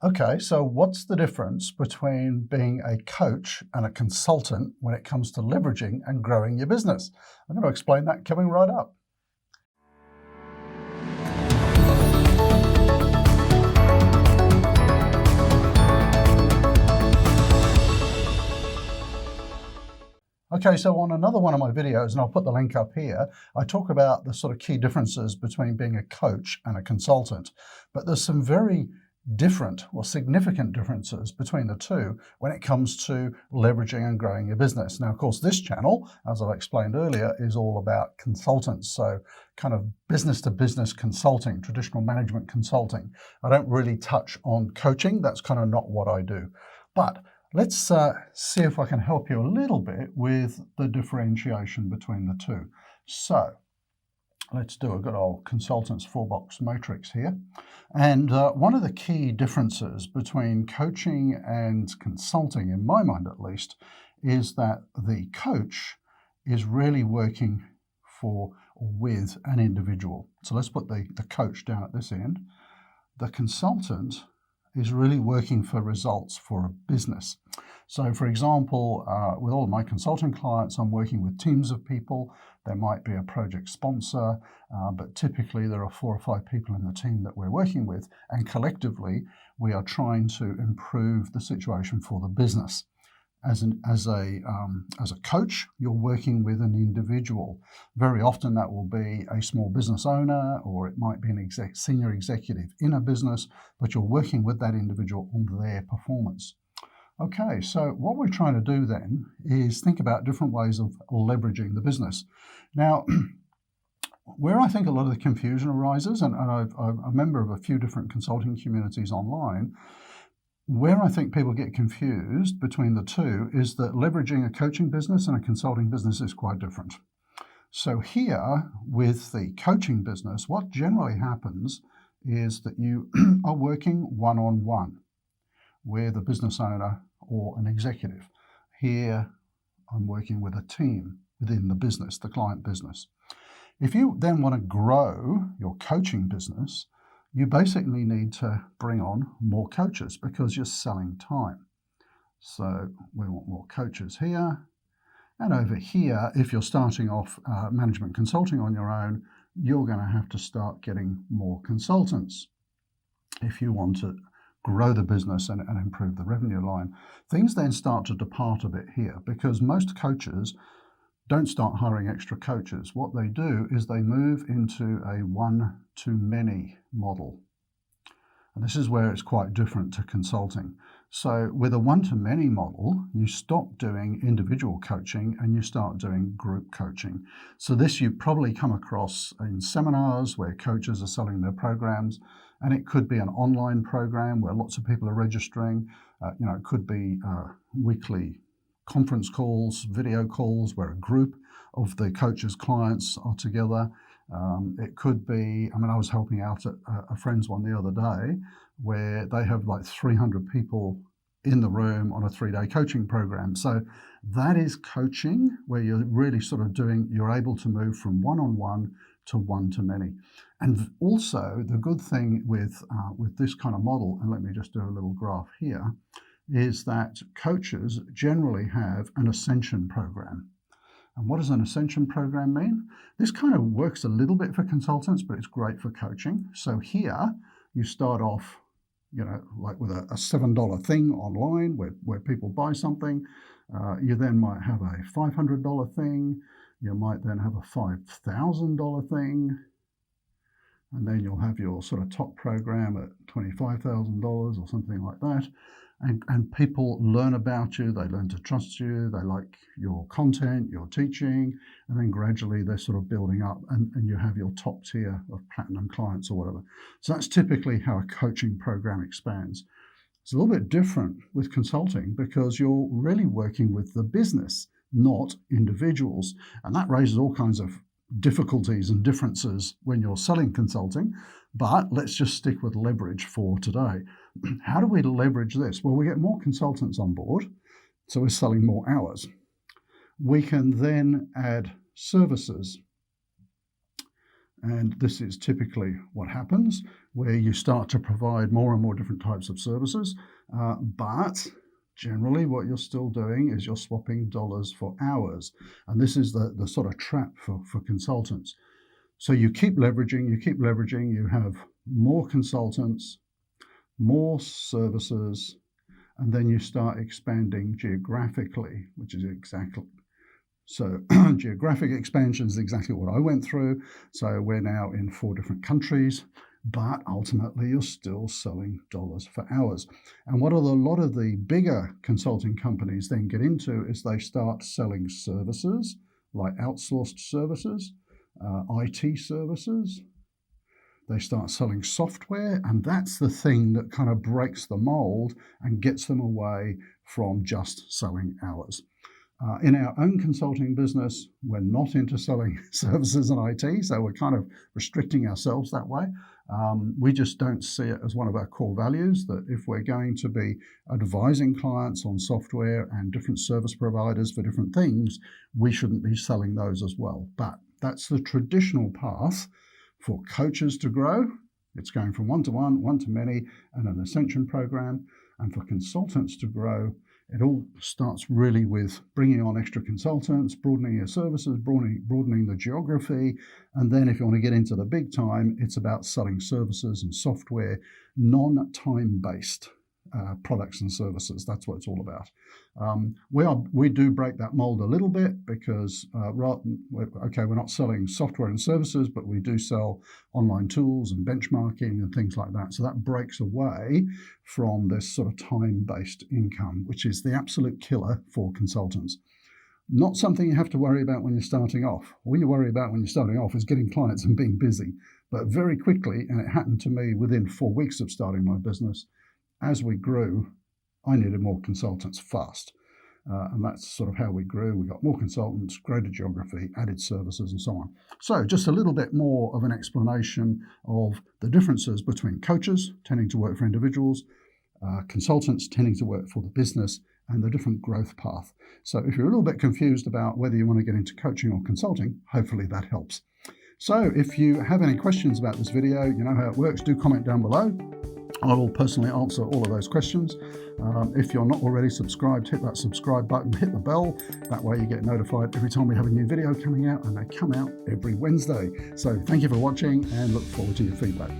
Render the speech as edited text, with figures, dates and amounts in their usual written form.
Okay, so what's the difference between being a coach and a consultant when it comes to leveraging and growing your business? I'm going to explain that coming right up. Okay, so on another one of my videos, and I'll put the link up here, I talk about the sort of key differences between being a coach and a consultant. But there's some very different or significant differences between the two when it comes to leveraging and growing your business. Now, of course, this channel, as I've explained earlier, is all about consultants. So kind of business to business consulting, traditional management consulting. I don't really touch on coaching. That's kind of not what I do. But let's see if I can help you a little bit with the differentiation between the two. So let's do a good old consultants 4-box matrix here. And one of the key differences between coaching and consulting, in my mind at least, is that the coach is really working for or with an individual. So let's put the coach down at this end. The consultant is really working for results for a business. So for example, with all of my consulting clients, I'm working with teams of people. There might be a project sponsor, but typically there are 4 or 5 people in the team that we're working with, and collectively we are trying to improve the situation for the business. As a coach, you're working with an individual. Very often that will be a small business owner, or it might be an senior executive in a business, but you're working with that individual on their performance. Okay, so what we're trying to do then is think about different ways of leveraging the business. Now, where I think a lot of the confusion arises, and I'm a member of a few different consulting communities online, where I think people get confused between the two is that leveraging a coaching business and a consulting business is quite different. So here, with the coaching business, what generally happens is that you are working one-on-one with a business owner or an executive. Here, I'm working with a team within the business, the client business. If you then want to grow your coaching business, you basically need to bring on more coaches because you're selling time. So we want more coaches here. And over here, if you're starting off management consulting on your own, you're going to have to start getting more consultants. If you want to grow the business and improve the revenue line, things then start to depart a bit here because most coaches don't start hiring extra coaches. What they do is they move into a one-to-many model. And this is where it's quite different to consulting. So with a one-to-many model, you stop doing individual coaching and you start doing group coaching. So this you've probably come across in seminars where coaches are selling their programs, and it could be an online program where lots of people are registering. It could be weekly conference calls, video calls, where a group of the coach's clients are together. It could be, I was helping out at a friend's one the other day where they have like 300 people in the room on a 3-day coaching program. So that is coaching where you're really sort of you're able to move from one-on-one to one-to-many. And also the good thing with this kind of model, and let me just do a little graph here, is that coaches generally have an ascension program. And what does an ascension program mean? This kind of works a little bit for consultants, but it's great for coaching. So here you start off, like with a $7 thing online where people buy something. You then might have a $500 thing. You might then have a $5,000 thing. And then you'll have your sort of top program at $25,000 or something like that. And people learn about you, they learn to trust you, they like your content, your teaching, and then gradually they're sort of building up and you have your top tier of platinum clients or whatever. So that's typically how a coaching program expands. It's a little bit different with consulting because you're really working with the business, not individuals. And that raises all kinds of difficulties and differences when you're selling consulting, but let's just stick with leverage for today. How do we leverage this? Well, we get more consultants on board, so we're selling more hours. We can then add services And this is typically what happens, where you start to provide more and more different types of services, but generally what you're still doing is you're swapping dollars for hours. And this is the sort of trap for consultants. So you keep leveraging, you have more consultants, more services, and then you start expanding geographically, which is exactly. So geographic expansion is exactly what I went through. So we're now in 4 different countries, but ultimately you're still selling dollars for hours. And what a lot of the bigger consulting companies then get into is they start selling services, like outsourced services, IT services. They start selling software, and that's the thing that kind of breaks the mold and gets them away from just selling hours. In our own consulting business, we're not into selling services and IT, so we're kind of restricting ourselves that way. We just don't see it as one of our core values, that if we're going to be advising clients on software and different service providers for different things, we shouldn't be selling those as well. But that's the traditional path for coaches to grow. It's going from one-to-one, one-to-many, and an ascension program. And for consultants to grow, it all starts really with bringing on extra consultants, broadening your services, broadening the geography. And then if you want to get into the big time, it's about selling services and software, non-time-based products and services. That's what it's all about. We do break that mold a little bit because we're not selling software and services, but we do sell online tools and benchmarking and things like that. So that breaks away from this sort of time-based income, which is the absolute killer for consultants. Not something you have to worry about when you're starting off. All you worry about when you're starting off is getting clients and being busy. But very quickly, and it happened to me within 4 weeks of starting my business, as we grew, I needed more consultants fast. And that's sort of how we grew. We got more consultants, greater geography, added services, and so on. So just a little bit more of an explanation of the differences between coaches tending to work for individuals, consultants tending to work for the business, and the different growth path. So if you're a little bit confused about whether you want to get into coaching or consulting, hopefully that helps. So if you have any questions about this video, you know how it works, do comment down below. I will personally answer all of those questions. If you're not already subscribed, hit that subscribe button, hit the bell. That way you get notified every time we have a new video coming out, and they come out every Wednesday. So thank you for watching and look forward to your feedback.